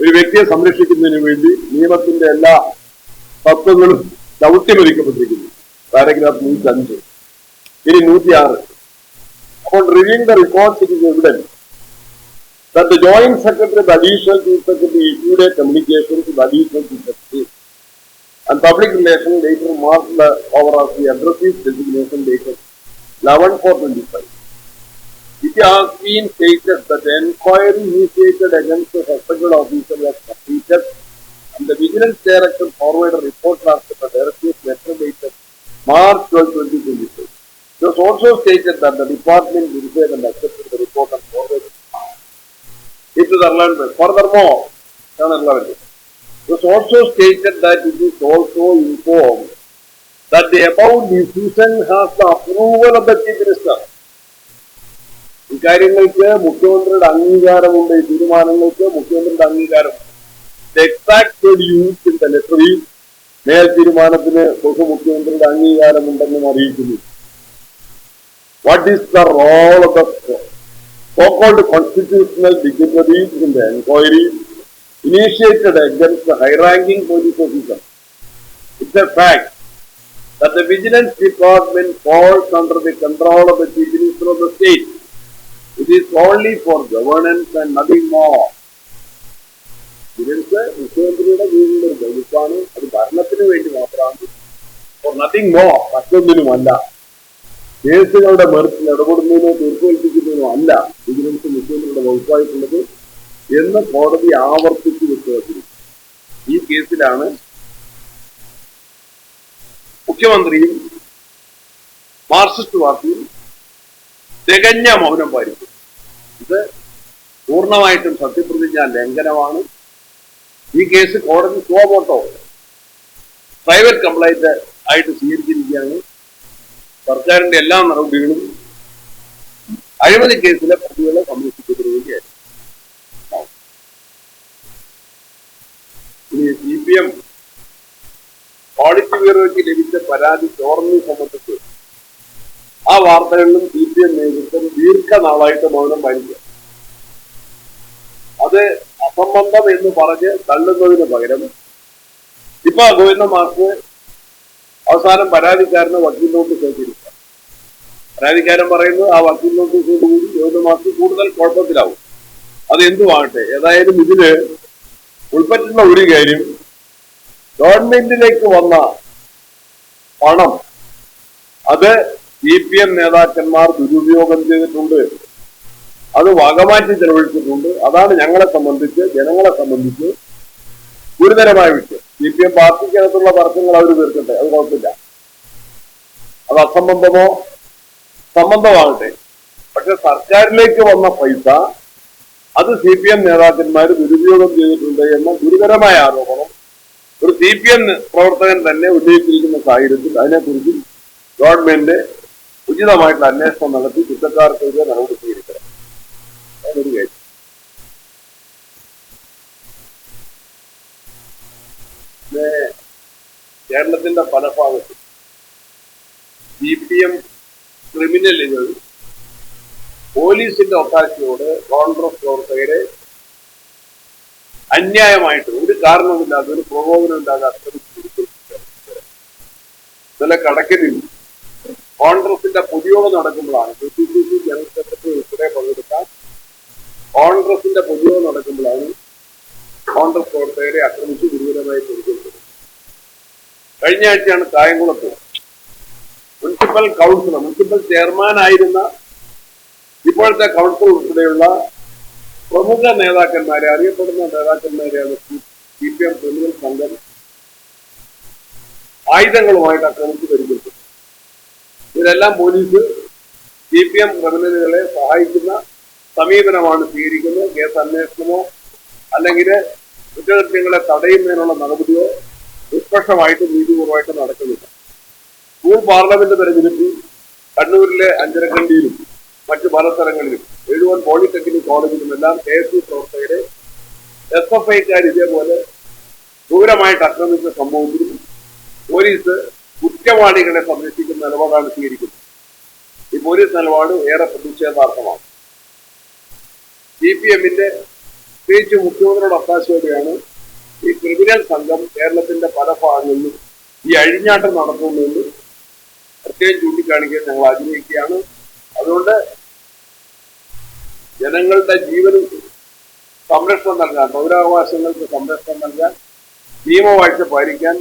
ഒരു വ്യക്തിയെ സംരക്ഷിക്കുന്നതിന് വേണ്ടി നിയമത്തിന്റെ എല്ലാ തത്വങ്ങളും ദൗത്യമൊരുക്കപ്പെട്ടിരിക്കുന്നു. പാരഗ്രാഫ് 105. ഇനി 106. Upon reviewing the reports, it is evident that the Joint Secretary, the Additional Chief Secretary, issued a communication to the Additional Chief Secretary and Public Relations later marked the over of the addressee designation dated 11/4/25. It has been stated that the inquiry initiated against the suspected officer was completed and the Vigilance Director forwarded a report after the Director's letter dated March 12, 2025. It was also stated that the department verified and accepted the report and forwarded it to the Erland. Furthermore, it was also stated that it is also informed that the above decision has the approval of the Chief Minister. ഇക്കാര്യങ്ങൾക്ക് മുഖ്യമന്ത്രിയുടെ അംഗീകാരമുണ്ട്. ഈ തീരുമാനങ്ങൾക്ക് മുഖ്യമന്ത്രിയുടെ അംഗീകാരം. The exact use in the letter is മേൽ തീരുമാനത്തിന് മുഖ്യമന്ത്രിയുടെ അംഗീകാരമുണ്ടെന്നും അറിയിക്കുന്നു. What is the role of the so-called constitutional dignitaries in the inquiry initiated against the high-ranking police officer? It's a fact that the Vigilance Department falls under the control of the Chief Minister of the state. It is only for governance and nothing more. Vigilance മുഖ്യമന്ത്രിയുടെ കീഴിലുള്ള വകുപ്പാണ്. അത് ഭരണത്തിന് വേണ്ടി മാത്രമാണ്. For nothing more. മറ്റൊന്നിനുമല്ല. കേസുകളുടെ മെറിറ്റിൽ ഇടപെടുന്നതിനോ തീർപ്പുകൽപ്പിക്കുന്നതിനോ അല്ല vigilance മുഖ്യമന്ത്രിയുടെ വകുപ്പായിട്ടുള്ളത് എന്ന് കോടതി ആവർത്തിച്ചു വെച്ചിരിക്കുന്നു. ഈ കേസിലാണ് മുഖ്യമന്ത്രിയും മാർക്സിസ്റ്റ് പാർട്ടിയും തികഞ്ഞ മൗനം പാലിക്കും. ഇത് പൂർണ്ണമായിട്ടും സത്യപ്രതിജ്ഞാ ലംഘനമാണ്. ഈ കേസ് കോടതി സുവോട്ടോ പ്രൈവറ്റ് കംപ്ലൈന്റ് ആയിട്ട് സ്വീകരിച്ചിരിക്കുകയാണ്. സർക്കാരിന്റെ എല്ലാ നടപടികളും അഴിമതി കേസിലെ പ്രതികളെ സംരക്ഷിക്കുന്നതിന് വേണ്ടിയായിരുന്നു. ഇനി CPM ഓഡിറ്റ് ബ്യൂറോയ്ക്ക് ലഭിച്ച പരാതി ചോർന്നതിനെ സംബന്ധിച്ച് ആ വാർത്തകളിലും CPM നേതൃത്വം ദീർഘനാളായിട്ട് മൗനം പാലിക്കുക. അത് അസംബന്ധം എന്ന് പറഞ്ഞ് തള്ളുന്നതിന് പകരം ഇപ്പൊ ഗോവിന്ദ മാസ്റ്റർ അവസാനം പരാതിക്കാരന് വക്കീൽ നോട്ടീസ് അയച്ചിരിക്കുക. പരാതിക്കാരൻ പറയുന്നു ആ വക്കീൽ നോട്ടീസോടുകൂടി ഗോവിന്ദ മാസ്റ്റർ കൂടുതൽ കുഴപ്പത്തിലാവും. അത് എന്തുമാകട്ടെ, ഏതായാലും ഇതില് ഉൾപ്പെട്ടിട്ടുള്ള ഒരു കാര്യം, ഗവൺമെന്റിലേക്ക് വന്ന പണം അത് CPM നേതാക്കന്മാർ ദുരുപയോഗം ചെയ്തിട്ടുണ്ട്. അത് വകമാറ്റി ചെലവഴിച്ചിട്ടുണ്ട്. അതാണ് ഞങ്ങളെ സംബന്ധിച്ച്, ജനങ്ങളെ സംബന്ധിച്ച് ഗുരുതരമായ വിഷയം. CPM പാർട്ടിക്കകത്തുള്ള തർക്കങ്ങൾ അവർ തീർക്കട്ടെ, അത് കുഴപ്പമില്ല. അത് അസംബന്ധമോ സംബന്ധമാകട്ടെ. പക്ഷെ സർക്കാരിലേക്ക് വന്ന പൈസ അത് CPM നേതാക്കന്മാർ ദുരുപയോഗം ചെയ്തിട്ടുണ്ട് എന്ന ഗുരുതരമായ ആരോപണം ഒരു CPM പ്രവർത്തകൻ തന്നെ ഉന്നയിച്ചിരിക്കുന്ന സാഹചര്യത്തിൽ അതിനെക്കുറിച്ച് ഗവൺമെന്റ് ഉചിതമായിട്ടുള്ള അന്വേഷണം നടത്തി കുറ്റക്കാർക്കെതിരെ നടപടി സ്വീകരിക്കണം. അതൊരു കാര്യം. കേരളത്തിന്റെ പല ഭാഗത്തും CPM ക്രിമിനലുകൾ പോലീസിന്റെ ഒത്താശയോട് കോൺഗ്രസ് പ്രവർത്തകരെ അന്യായമായിട്ട് ഒരു കാരണവുമില്ലാതെ ഒരു പ്രകോപനമില്ലാതെ ആക്രമിച്ചു. ഇന്നലെ കടക്കലിൽ കോൺഗ്രസിന്റെ പൊതുയോഗം നടക്കുമ്പോഴാണ് KPCC ജനറൽ സെക്രട്ടറി ഉൾപ്പെടെ പങ്കെടുക്കാൻ കോൺഗ്രസിന്റെ പൊതുയോഗം നടക്കുമ്പോഴാണ് കോൺഗ്രസ് പ്രവർത്തകരെ ആക്രമിച്ച് ഗുരുതരമായി പ്രതികരിച്ചത്. കഴിഞ്ഞ ആഴ്ചയാണ് കായംകുളത്ത് മുനിസിപ്പൽ കൗൺസിലർ, മുനിസിപ്പൽ ചെയർമാൻ ആയിരുന്ന ഇപ്പോഴത്തെ കൗൺസിൽ ഉൾപ്പെടെയുള്ള പ്രമുഖ നേതാക്കന്മാരെ, അറിയപ്പെടുന്ന നേതാക്കന്മാരെയാണ് CPM ക്രിമിനൽ സംഘം ആയുധങ്ങളുമായിട്ട് ആക്രമിച്ച് പരിഗണിച്ചത്. ഇതിലെല്ലാം പോലീസ് CPM ക്രിമിനലുകളെ സഹായിക്കുന്ന സമീപനമാണ് സ്വീകരിക്കുന്നത്. കേസ് അന്വേഷണമോ അല്ലെങ്കിൽ കുറ്റകൃത്യങ്ങളെ തടയുന്നതിനുള്ള നടപടിയോ നിഷ്പക്ഷമായിട്ടും നീതിപൂർവമായിട്ടും നടക്കുന്നില്ല. സ്കൂൾ പാർലമെന്റ് തെരഞ്ഞെടുപ്പിൽ കണ്ണൂരിലെ അഞ്ചരക്കണ്ടിയിലും മറ്റു പല സ്ഥലങ്ങളിലും എഴുവൻ പോളിടെക്നിക് കോളേജിലും എല്ലാം KSU പ്രവർത്തകരെ SFIക്കാർ ഇതേപോലെ ക്രൂരമായിട്ട് ആക്രമിച്ച സംഭവത്തിലും പോലീസ് കുറ്റവാളികളെ സംരക്ഷിക്കുന്ന നിലപാടാണ് സ്വീകരിക്കുന്നത്. ഈ പോലീസ് നിലപാട് ഏറെ പ്രതിഷേധാർഹമാണ്. CPMന്റെ പ്രത്യേകിച്ച് മുഖ്യമന്ത്രിയുടെ ഒത്താശയോടെയാണ് ഈ ക്രിമിനൽ സംഘം കേരളത്തിന്റെ പല ഭാഗങ്ങളിലും ഈ അഴിഞ്ഞാട്ടം നടത്തുന്നതെന്ന് പ്രത്യേകം ചൂണ്ടിക്കാണിക്കാൻ ഞങ്ങൾ ആഗ്രഹിക്കുകയാണ്. അതുകൊണ്ട് ജനങ്ങളുടെ ജീവനും സംരക്ഷണം നൽകാൻ, പൗരാവകാശങ്ങൾക്ക് സംരക്ഷണം നൽകാൻ, നിയമവാഴ്ച പാലിക്കാൻ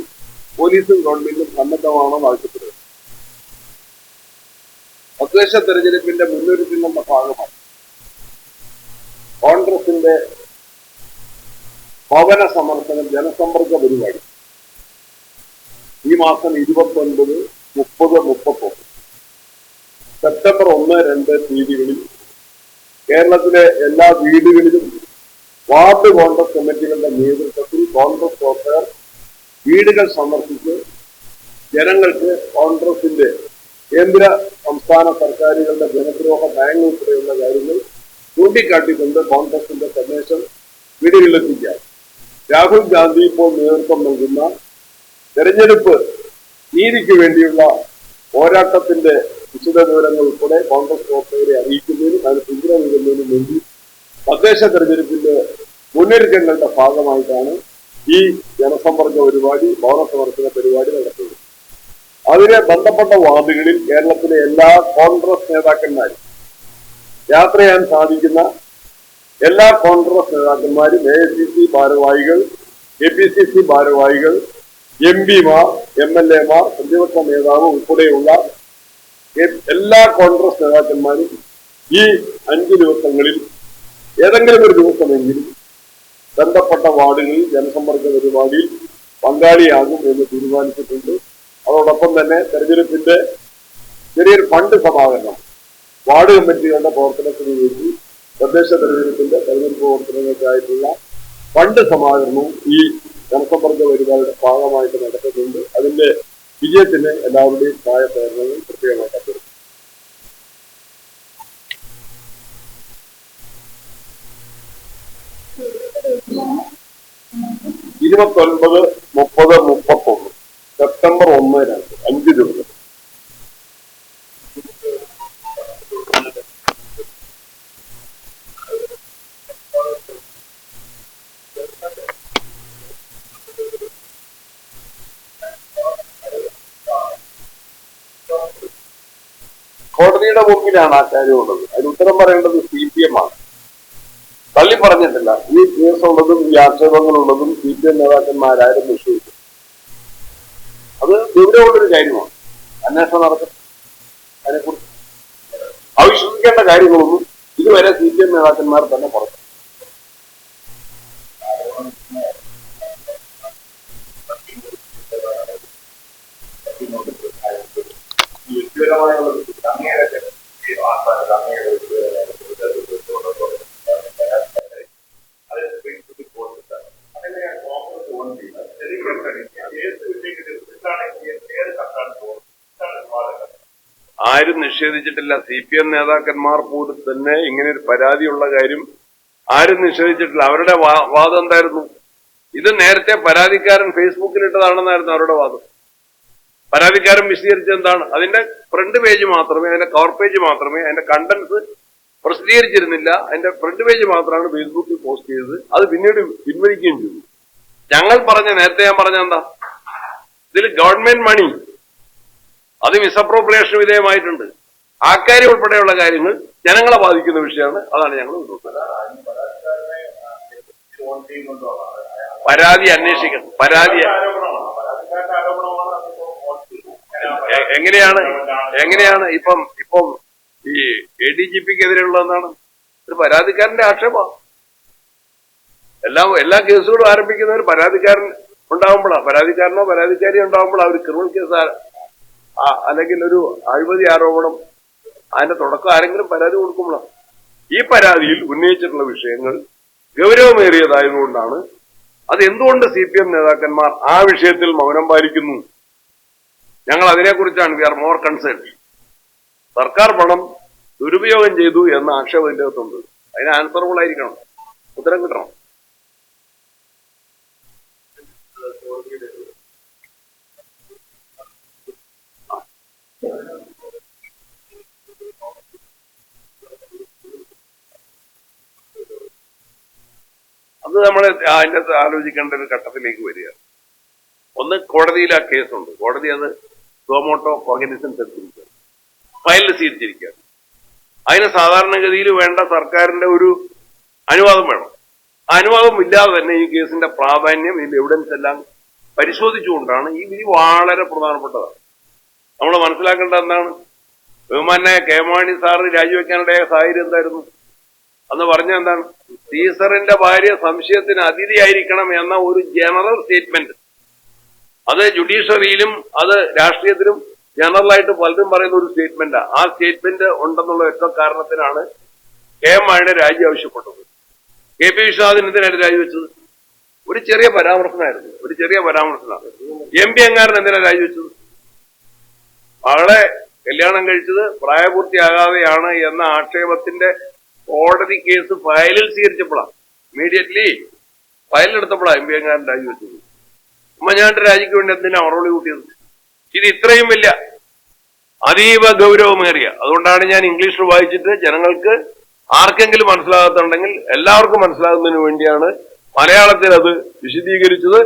പോലീസും ഗവൺമെന്റും സന്നദ്ധമാണെന്ന് ആവശ്യപ്പെടുന്നത്. തദ്ദേശ തെരഞ്ഞെടുപ്പിന്റെ മുന്നൊരുക്കങ്ങളുടെ ഭാഗമായി കോൺഗ്രസിന്റെ ഭവന സമർപ്പണം ജനസമ്പർക്ക പരിപാടി ഈ മാസം 29, 30, 31 സെപ്റ്റംബർ 1, 2 തീയതികളിൽ കേരളത്തിലെ എല്ലാ വീടുകളിലും വാർഡ് കോൺഗ്രസ് കമ്മിറ്റികളുടെ നേതൃത്വത്തിൽ കോൺഗ്രസ് പ്രവർത്തകർ വീടുകൾ സന്ദർശിച്ച് ജനങ്ങൾക്ക് കോൺഗ്രസിന്റെ കേന്ദ്ര സംസ്ഥാന സർക്കാരുകളുടെ ജനദ്രോഹ നയങ്ങൾ ഉൾപ്പെടെയുള്ള കാര്യങ്ങൾ ചൂണ്ടിക്കാട്ടിക്കൊണ്ട് കോൺഗ്രസിന്റെ സന്ദേശം വീടുകളിലെത്തിക്കാൻ രാഹുൽ ഗാന്ധി ഇപ്പോൾ നേതൃത്വം നൽകുന്ന തെരഞ്ഞെടുപ്പ് നീതിക്ക് വേണ്ടിയുള്ള പോരാട്ടത്തിന്റെ വിശദവിവരങ്ങൾ ഉൾപ്പെടെ കോൺഗ്രസ് പ്രവർത്തകരെ അറിയിക്കുന്നതിനും അതിന് പിന്തുണ നൽകുന്നതിനും വേണ്ടി തദ്ദേശ തെരഞ്ഞെടുപ്പിന്റെ മുന്നൊരുക്കങ്ങളുടെ ഭാഗമായിട്ടാണ് ഈ ജനസമ്പർക്ക പരിപാടി, ഭവന സമർപ്പണ പരിപാടി നടത്തുന്നത്. അതിന് ബന്ധപ്പെട്ട വാർഡുകളിൽ കേരളത്തിലെ എല്ലാ കോൺഗ്രസ് നേതാക്കന്മാരും യാത്ര ചെയ്യാൻ സാധിക്കുന്ന എല്ലാ കോൺഗ്രസ് നേതാക്കന്മാരും, AICC ഭാരവാഹികൾ, KPCC ഭാരവാഹികൾ, MP-മാർ, MLA-മാർ, പ്രതിപക്ഷ നേതാവ് ഉൾപ്പെടെയുള്ള എല്ലാ കോൺഗ്രസ് നേതാക്കന്മാരും ഈ 5 ദിവസങ്ങളിൽ ഏതെങ്കിലും ഒരു ദിവസമെങ്കിലും ബന്ധപ്പെട്ട വാർഡുകളിൽ ജനസമ്പർക്ക പരിപാടിയിൽ പങ്കാളിയാകും എന്ന് തീരുമാനിച്ചിട്ടുണ്ട്. അതോടൊപ്പം തന്നെ തെരഞ്ഞെടുപ്പിന്റെ ചെറിയൊരു ഫണ്ട് സമാഹരണം വാർഡ് കമ്മിറ്റികളുടെ പ്രവർത്തനത്തിന് വേണ്ടി തദ്ദേശ തെരഞ്ഞെടുപ്പിന്റെ തെരഞ്ഞെടുപ്പ് പ്രവർത്തനങ്ങൾക്കായിട്ടുള്ള ഫണ്ട് സമാഹരണവും ഈ ജനസമ്പർക്ക പരിപാടിയുടെ ഭാഗമായിട്ട് നടക്കുന്നുണ്ട്. അതിന്റെ വിജയത്തിന് എല്ലാവരുടെയും സഹായ സഹകരണങ്ങൾ പ്രത്യേകമായി അഭ്യർത്ഥിക്കുന്നു. 29, 30, 31 സെപ്റ്റംബർ 1, 2 5 ദിവസം. കോടതിയുടെ മുമ്പിലാണ് ആ കാര്യമുള്ളത്. അതിന് ഉത്തരം പറയേണ്ടത് CPM ആണ്. തള്ളി പറഞ്ഞിട്ടില്ല. ഈ കേസുള്ളതും ഈ ആക്ഷേപങ്ങളുള്ളതും CPM നേതാക്കന്മാരാരും നിശ്ചയിച്ചു. അത് ഗൗരവമുള്ളൊരു കാര്യമാണ്. അന്വേഷണം നടത്തും. അതിനെക്കുറിച്ച് അവിശ്വസിക്കേണ്ട കാര്യങ്ങളൊന്നും ഇതുവരെ CPM നേതാക്കന്മാർ തന്നെ പറഞ്ഞു. ആരും നിഷേധിച്ചിട്ടില്ല. CPM നേതാക്കന്മാർ പോലും തന്നെ ഇങ്ങനെ ഒരു പരാതിയുള്ള കാര്യം ആരും നിഷേധിച്ചിട്ടില്ല. അവരുടെ വാദം എന്തായിരുന്നു? ഇത് നേരത്തെ പരാതിക്കാരൻ ഫേസ്ബുക്കിൽ ഇട്ടതാണെന്നായിരുന്നു അവരുടെ വാദം. പരാതിക്കാരൻ വിശദീകരിച്ചത് എന്താണ്? അതിന്റെ ഫ്രണ്ട് പേജ് മാത്രമേ, അതിന്റെ കവർ പേജ് മാത്രമേ, അതിന്റെ കണ്ടന്റ്സ് പ്രസിദ്ധീകരിച്ചിരുന്നില്ല. അതിന്റെ ഫ്രണ്ട് പേജ് മാത്രമാണ് ഫേസ്ബുക്കിൽ പോസ്റ്റ് ചെയ്തത്. അത് പിന്നീട് പിൻവലിക്കുകയും ചെയ്തു. നേരത്തെ ഞാൻ പറഞ്ഞ എന്താ? ഇതിൽ ഗവൺമെന്റ് മണി അത് മിസ്അപ്രോപ്രിയേഷൻ വിധേയമായിട്ടുണ്ട്. ആ കാര്യം ഉൾപ്പെടെയുള്ള കാര്യങ്ങൾ ജനങ്ങളെ ബാധിക്കുന്ന വിഷയമാണ്. അതാണ് ഞങ്ങൾ പരാതി അന്വേഷിക്കണം. എങ്ങനെയാണ് ഇപ്പം ഈ ADGP-ക്കെതിരെയുള്ളതെന്നാണ് ഒരു പരാതിക്കാരന്റെ ആക്ഷേപം. എല്ലാ കേസുകളും ആരംഭിക്കുന്ന ഒരു പരാതിക്കാരൻ ഉണ്ടാവുമ്പോഴാണ്. പരാതിക്കാരനോ പരാതിക്കാരിയോ ഉണ്ടാവുമ്പോഴാണ് ഒരു ക്രിമിനൽ കേസ് അല്ലെങ്കിൽ ഒരു അഴിമതി ആരോപണം അതിന്റെ തുടക്കം ആരെങ്കിലും പരാതി കൊടുക്കുമ്പോഴാണ്. ഈ പരാതിയിൽ ഉന്നയിച്ചിട്ടുള്ള വിഷയങ്ങൾ ഗൗരവമേറിയതായതുകൊണ്ടാണ്. അത് എന്തുകൊണ്ട് CPM നേതാക്കന്മാർ ആ വിഷയത്തിൽ മൗനം പാലിക്കുന്നു? ഞങ്ങൾ അതിനെക്കുറിച്ചാണ് വി ആർ മോർ കൺസേൺ. സർക്കാർ പണം ദുരുപയോഗം ചെയ്തു എന്ന ആക്ഷേപം ഇതിന്റെ അകത്തുണ്ട്. അതിന് ആൻസറബിൾ ആയിരിക്കണം, ഉത്തരം കിട്ടണം. അത് നമ്മൾ അതിൻ്റെ ആലോചിക്കേണ്ട ഒരു ഘട്ടത്തിലേക്ക് വരിക. ഒന്ന്, കോടതിയിൽ ആ കേസുണ്ട്, കോടതി അത് സുമോട്ടോ കോഗ്നിസൻസ് എടുത്തിരിക്കുക, ഫയലിൽ സ്വീകരിച്ചിരിക്കുക. അതിന് സാധാരണഗതിയിൽ വേണ്ട സർക്കാരിന്റെ ഒരു അനുവാദം വേണം. ആ അനുവാദം ഇല്ലാതെ തന്നെ ഈ കേസിന്റെ പ്രാധാന്യം, ഇതിന്റെ എവിഡൻസ് എല്ലാം പരിശോധിച്ചുകൊണ്ടാണ് ഈ വിധി വളരെ പ്രധാനപ്പെട്ടതാണ്. നമ്മൾ മനസ്സിലാക്കേണ്ടത് എന്താണ്? ബഹുമാന്യ കെ മാണി സാറ് രാജിവെക്കാനിടയായ സാഹചര്യം എന്തായിരുന്നു? അന്ന് പറഞ്ഞ എന്താണ്? സീസറിന്റെ ഭാര്യ സംശയത്തിന് അതിഥിയായിരിക്കണം എന്ന ഒരു ജനറൽ സ്റ്റേറ്റ്മെന്റ്. അത് ജുഡീഷ്യറിയിലും അത് രാഷ്ട്രീയത്തിലും ജനറലായിട്ട് പലരും പറയുന്ന ഒരു സ്റ്റേറ്റ്മെന്റാ. ആ സ്റ്റേറ്റ്മെന്റ് ഉണ്ടെന്നുള്ള ഒറ്റ കാരണത്തിനാണ് കെ മാണിയുടെ രാജി ആവശ്യപ്പെട്ടത്. കെ പി വിശ്വനാഥൻ എന്തിനാണ് രാജിവെച്ചത്? ഒരു ചെറിയ പരാമർശമായിരുന്നു, ഒരു ചെറിയ പരാമർശമാണ്. എം പി അംഗാരൻ എന്തിനാണ് രാജിവെച്ചത്? മകളെ കല്യാണം കഴിച്ചത് പ്രായപൂർത്തിയാകാതെയാണ് എന്ന ആക്ഷേപത്തിന്റെ കോടതി കേസ് ഫയലിൽ സ്വീകരിച്ചപ്പോഴാണ്, ഇമ്മീഡിയറ്റ്ലി ഫയലിലെടുത്തപ്പോഴാണ് എം പി അംഗാരൻ രാജിവെച്ചത്. ഉമ്മൻചാണ്ടി രാജിക്ക് വേണ്ടി എന്തിനാ മറുപടി കൂട്ടിയത്? ഇത് ഇത്രയും വലിയ അതീവ ഗൗരവമേറിയ, അതുകൊണ്ടാണ് ഞാൻ ഇംഗ്ലീഷിൽ വായിച്ചിട്ട് ജനങ്ങൾക്ക് ആർക്കെങ്കിലും മനസ്സിലാകത്തുണ്ടെങ്കിൽ എല്ലാവർക്കും മനസ്സിലാകുന്നതിന് വേണ്ടിയാണ് മലയാളത്തിൽ അത് വിശദീകരിച്ചത്.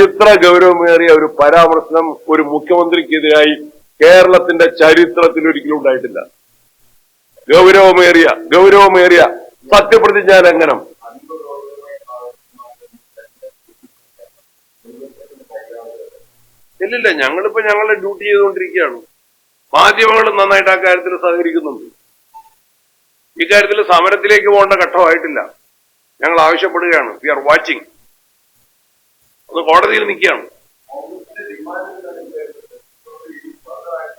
ഇത്ര ഗൗരവമേറിയ ഒരു പരാമർശനം ഒരു മുഖ്യമന്ത്രിക്കെതിരായി കേരളത്തിന്റെ ചരിത്രത്തിൽ ഒരിക്കലും ഉണ്ടായിട്ടില്ല. ഗൗരവമേറിയ സത്യപ്രതിജ്ഞാ ലംഘനം. ഇല്ലില്ല, ഞങ്ങളിപ്പോ ഞങ്ങളുടെ ഡ്യൂട്ടി ചെയ്തുകൊണ്ടിരിക്കുകയാണ്. മാധ്യമങ്ങളും നന്നായിട്ട് ആ കാര്യത്തിൽ സഹകരിക്കുന്നുണ്ട്. ഇക്കാര്യത്തിൽ സമരത്തിലേക്ക് പോകേണ്ട ഘട്ടമായിട്ടില്ല. ഞങ്ങൾ ആവശ്യപ്പെടുകയാണ്, വി ആർ വാച്ചിങ്. അത് കോടതിയിൽ നിൽക്കുകയാണ്.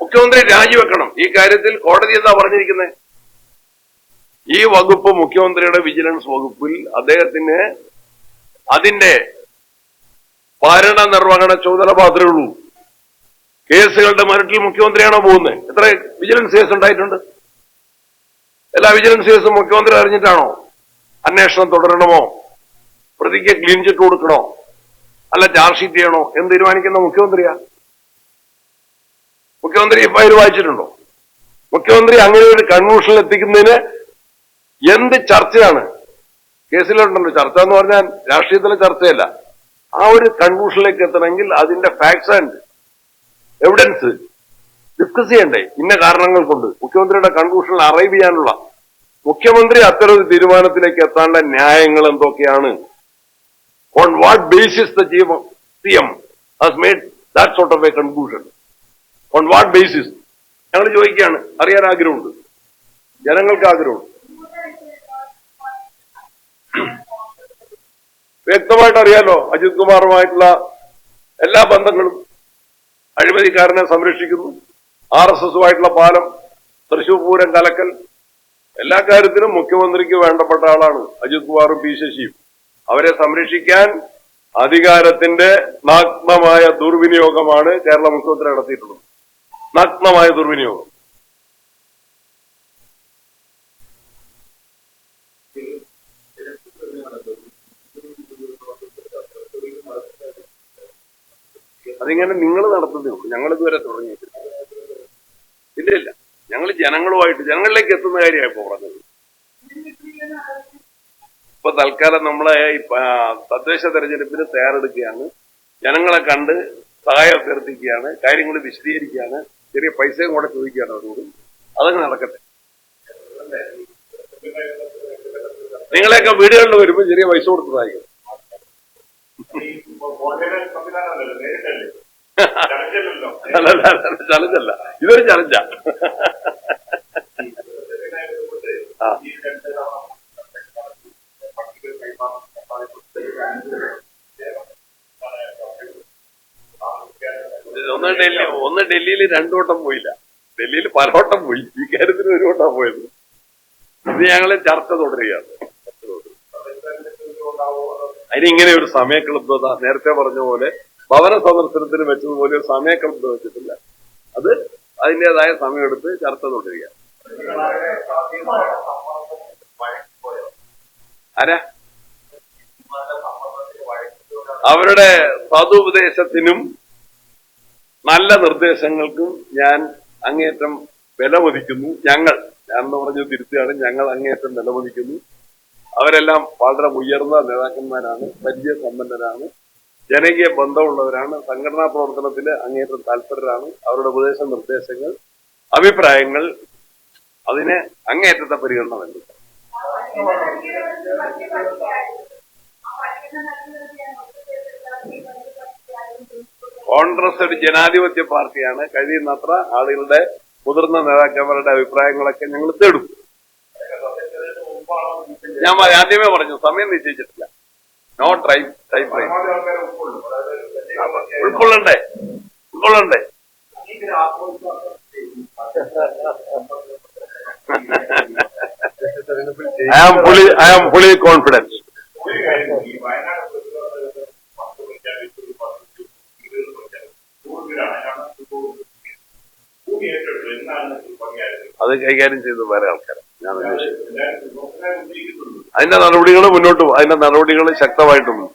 മുഖ്യമന്ത്രി രാജിവെക്കണം. ഈ കാര്യത്തിൽ കോടതി എന്താ പറഞ്ഞിരിക്കുന്നത്? ഈ വകുപ്പ് മുഖ്യമന്ത്രിയുടെ വിജിലൻസ് വകുപ്പിൽ അദ്ദേഹത്തിന് അതിന്റെ ഭരണ നിർവഹണ ചുമതല മാത്രമേ ഉള്ളൂ. കേസുകളുടെ മെറിറ്റിൽ മുഖ്യമന്ത്രിയാണോ പോകുന്നത്? എത്ര വിജിലൻസ് കേസ് ഉണ്ടായിട്ടുണ്ട്? എല്ലാ വിജിലൻസ് കേസും മുഖ്യമന്ത്രി അറിഞ്ഞിട്ടാണോ? അന്വേഷണം തുടരണമോ, പ്രതിക്ക് ക്ലീൻ ചിറ്റ് കൊടുക്കണോ, അല്ല ചാർജ് ഷീറ്റ് ചെയ്യണോ എന്ന് തീരുമാനിക്കുന്ന മുഖ്യമന്ത്രിയാ. മുഖ്യമന്ത്രി ഫയൽ വായിച്ചിട്ടുണ്ടോ? മുഖ്യമന്ത്രി അങ്ങനെ ഒരു കൺക്ലൂഷനിൽ എത്തിക്കുന്നതിന് എന്ത് ചർച്ചയാണ്? കേസിലുണ്ടല്ലോ ചർച്ച എന്ന് പറഞ്ഞാൽ രാഷ്ട്രീയത്തിലെ ചർച്ചയല്ല. ആ ഒരു കൺക്ലൂഷനിലേക്ക് എത്തണമെങ്കിൽ അതിന്റെ ഫാക്ട്സ് ആൻഡ് എവിഡൻസ് ഡിസ്കസ് ചെയ്യണ്ടേ? ഇന്ന കാരണങ്ങൾ കൊണ്ട് മുഖ്യമന്ത്രിയുടെ കൺക്ലൂഷനിൽ അറൈവ് ചെയ്യാനുള്ള, മുഖ്യമന്ത്രി അത്തരൊരു തീരുമാനത്തിലേക്ക് എത്താനുള്ള ന്യായങ്ങൾ എന്തൊക്കെയാണ്? On what basis the CM has made that sort of a conclusion? On what basis? ഞങ്ങൾ ചോദിക്കുകയാണ്, അറിയാൻ ആഗ്രഹമുണ്ട്, ജനങ്ങൾക്ക് ആഗ്രഹമുണ്ട്. വ്യക്തമായിട്ട് അറിയാലോ അജിത് കുമാറുമായിട്ടുള്ള എല്ലാ ബന്ധങ്ങളും. അഴിമതിക്കാരനെ സംരക്ഷിക്കുന്നു, RSSുമായിട്ടുള്ള പാലം, തൃശൂർ പൂരം കലക്കൽ, എല്ലാ കാര്യത്തിലും മുഖ്യമന്ത്രിക്ക് വേണ്ടപ്പെട്ട ആളാണ് അജിത് കുമാറും പി ശശിയും. അവരെ സംരക്ഷിക്കാൻ അധികാരത്തിന്റെ നഗ്നമായ ദുർവിനിയോഗമാണ് കേരള മുഖ്യമന്ത്രി നടത്തിയിട്ടുള്ളത്. നഗ്നമായ ദുർവിനിയോഗം. അതിങ്ങനെ നിങ്ങൾ നടത്തുന്നേ ഉള്ളൂ, ഞങ്ങൾ ഇതുവരെ തുടങ്ങിയിട്ടില്ല. ഇല്ല, ഞങ്ങൾ ജനങ്ങളുമായിട്ട് ജനങ്ങളിലേക്ക് എത്തുന്ന കാര്യമായിപ്പോ പറഞ്ഞത്. ഇപ്പൊ തൽക്കാലം നമ്മളെ തദ്ദേശ തെരഞ്ഞെടുപ്പിന് തയ്യാറെടുക്കുകയാണ്. ജനങ്ങളെ കണ്ട് സഹായം അഭ്യർത്ഥിക്കുകയാണ്, കാര്യങ്ങൾ വിശദീകരിക്കുകയാണ്, ചെറിയ പൈസയും കൂടെ ചോദിക്കുകയാണ് അവരോട്. അതങ്ങ് നടക്കട്ടെ. നിങ്ങളെയൊക്കെ വീടുകളിൽ വരുമ്പോൾ ചെറിയ പൈസ കൊടുത്തതായിരിക്കും. ചലഞ്ചല്ല, ഇതൊരു ചലഞ്ചാ. ഒന്ന് ഡൽഹിയിൽ 2 വട്ടം പോയില്ല, ഡൽഹിയിൽ പലവട്ടം പോയി. ഈ കാര്യത്തിന് 1 വട്ടം പോയത്. ഇത് ഞങ്ങൾ ചർച്ച തുടരുകയാണ്. അതിനിങ്ങനെ ഒരു സമയക്ലബ്ധത, നേരത്തെ പറഞ്ഞ പോലെ ഭവന സന്ദർശനത്തിന് വെച്ചതുപോലെ ഒരു സമയക്ലബ്ധത വെച്ചിട്ടില്ല. അത് അതിൻ്റെതായ സമയമെടുത്ത് ചർച്ച തുടരുക. ആരാ? അവരുടെ സതുപദേശത്തിനും നല്ല നിർദ്ദേശങ്ങൾക്കും ഞാൻ അങ്ങേയറ്റം വിലമതിക്കുന്നു. ഞാൻ എന്ന് പറഞ്ഞത് തിരുത്തുകയാണ്. ഞങ്ങൾ അങ്ങേയറ്റം വിലമതിക്കുന്നു. അവരെല്ലാം വളരെ ഉയർന്ന നേതാക്കന്മാരാണ്, പരിചയസമ്പന്നരാണ്, ജനകീയ ബന്ധമുള്ളവരാണ്, സംഘടനാ പ്രവർത്തനത്തിൽ അങ്ങേയറ്റം താല്പര്യരാണ്. അവരുടെ ഉപദേശ നിർദ്ദേശങ്ങൾ, അഭിപ്രായങ്ങൾ അതിന് അങ്ങേയറ്റത്തെ പരിഗണന നൽകും. കോൺഗ്രസ് ഒരു ജനാധിപത്യ പാർട്ടിയാണ്. കഴിയുന്നത്ര ആളുകളുടെ മുതിർന്ന നേതാക്കന്മാരുടെ അഭിപ്രായങ്ങളൊക്കെ ഞങ്ങൾ തേടും. ഞാൻ ആദ്യമേ പറഞ്ഞു, സമയം നിശ്ചയിച്ചിട്ടില്ല. No time frame. ഉൾക്കൊള്ളണ്ടേ? I am fully confident. അത് കൈകാര്യം ചെയ്ത് വേറെ ആൾക്കാരാണ്. ഞാൻ അന്വേഷിച്ചു. അതിന്റെ നടപടികൾ മുന്നോട്ട് പോകും. അതിന്റെ നടപടികൾ ശക്തമായിട്ടുണ്ട്.